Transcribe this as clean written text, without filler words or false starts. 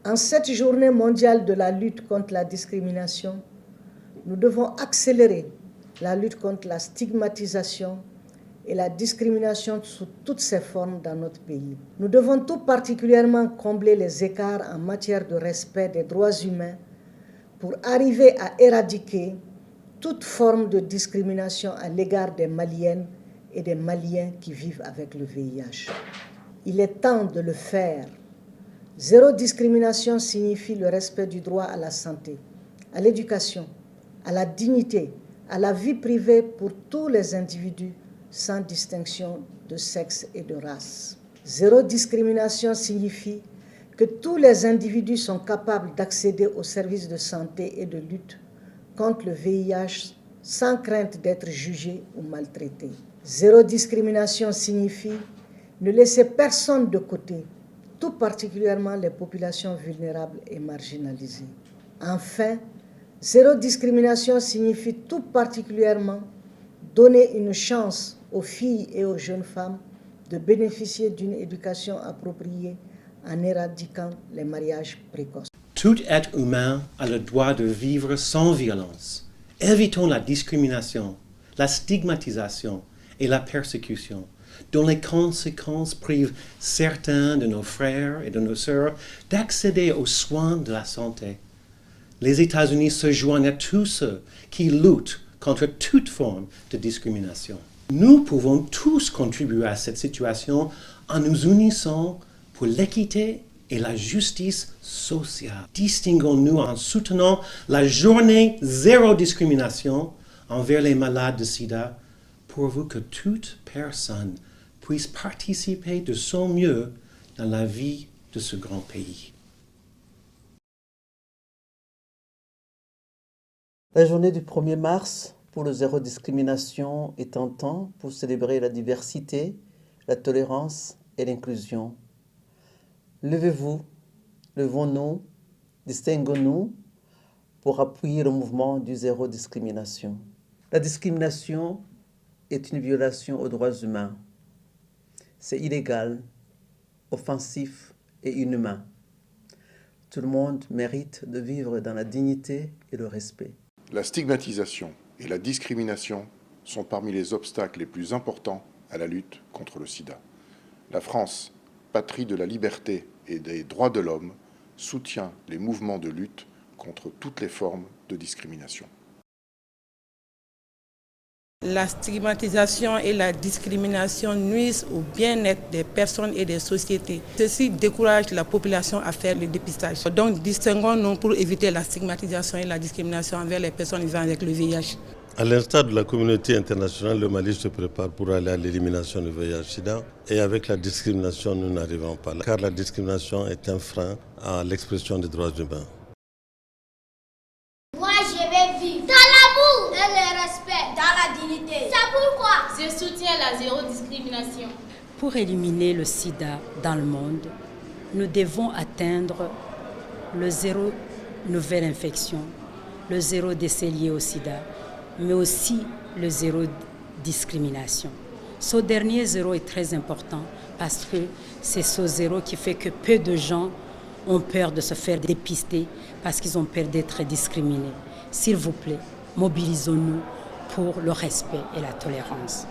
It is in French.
En cette journée mondiale de la lutte contre la discrimination, nous devons accélérer la lutte contre la stigmatisation et la discrimination sous toutes ses formes dans notre pays. Nous devons tout particulièrement combler les écarts en matière de respect des droits humains pour arriver à éradiquer toute forme de discrimination à l'égard des Maliennes et des Maliens qui vivent avec le VIH. Il est temps de le faire. Zéro discrimination signifie le respect du droit à la santé, à l'éducation, à la dignité, à la vie privée pour tous les individus sans distinction de sexe et de race. Zéro discrimination signifie que tous les individus sont capables d'accéder aux services de santé et de lutte contre le VIH sans crainte d'être jugés ou maltraités. Zéro discrimination signifie ne laisser personne de côté, tout particulièrement les populations vulnérables et marginalisées. Enfin, zéro discrimination signifie tout particulièrement donner une chance aux filles et aux jeunes femmes de bénéficier d'une éducation appropriée en éradiquant les mariages précoces. Tout être humain a le droit de vivre sans violence. Évitons la discrimination, la stigmatisation et la persécution, dont les conséquences privent certains de nos frères et de nos sœurs d'accéder aux soins de la santé. Les États-Unis se joignent à tous ceux qui luttent contre toute forme de discrimination. Nous pouvons tous contribuer à cette situation en nous unissant pour l'équité et la justice sociale. Distinguons-nous en soutenant la journée zéro discrimination envers les malades de sida, pourvu que toute personne puisse participer de son mieux dans la vie de ce grand pays. La journée du 1er mars pour le zéro discrimination est un temps pour célébrer la diversité, la tolérance et l'inclusion. Levez-vous, levons-nous, distinguons-nous pour appuyer le mouvement du zéro discrimination. La discrimination est une violation aux droits humains. C'est illégal, offensif et inhumain. Tout le monde mérite de vivre dans la dignité et le respect. La stigmatisation et la discrimination sont parmi les obstacles les plus importants à la lutte contre le sida. La France, patrie de la liberté et des droits de l'homme, soutient les mouvements de lutte contre toutes les formes de discrimination. La stigmatisation et la discrimination nuisent au bien-être des personnes et des sociétés. Ceci décourage la population à faire le dépistage. Donc distinguons-nous pour éviter la stigmatisation et la discrimination envers les personnes vivant avec le VIH. À l'instar de la communauté internationale, le Mali se prépare pour aller à l'élimination du VIH-Sida. Et avec la discrimination, nous n'arrivons pas là, car la discrimination est un frein à l'expression des droits humains. Moi, je vais vivre dans l'amour, dans le respect, dans la dignité. C'est pourquoi je soutiens la zéro discrimination. Pour éliminer le sida dans le monde, nous devons atteindre le zéro nouvelle infection, le zéro décès lié au sida, mais aussi le zéro discrimination. Ce dernier zéro est très important parce que c'est ce zéro qui fait que peu de gens ont peur de se faire dépister parce qu'ils ont peur d'être discriminés. S'il vous plaît, mobilisons-nous pour le respect et la tolérance.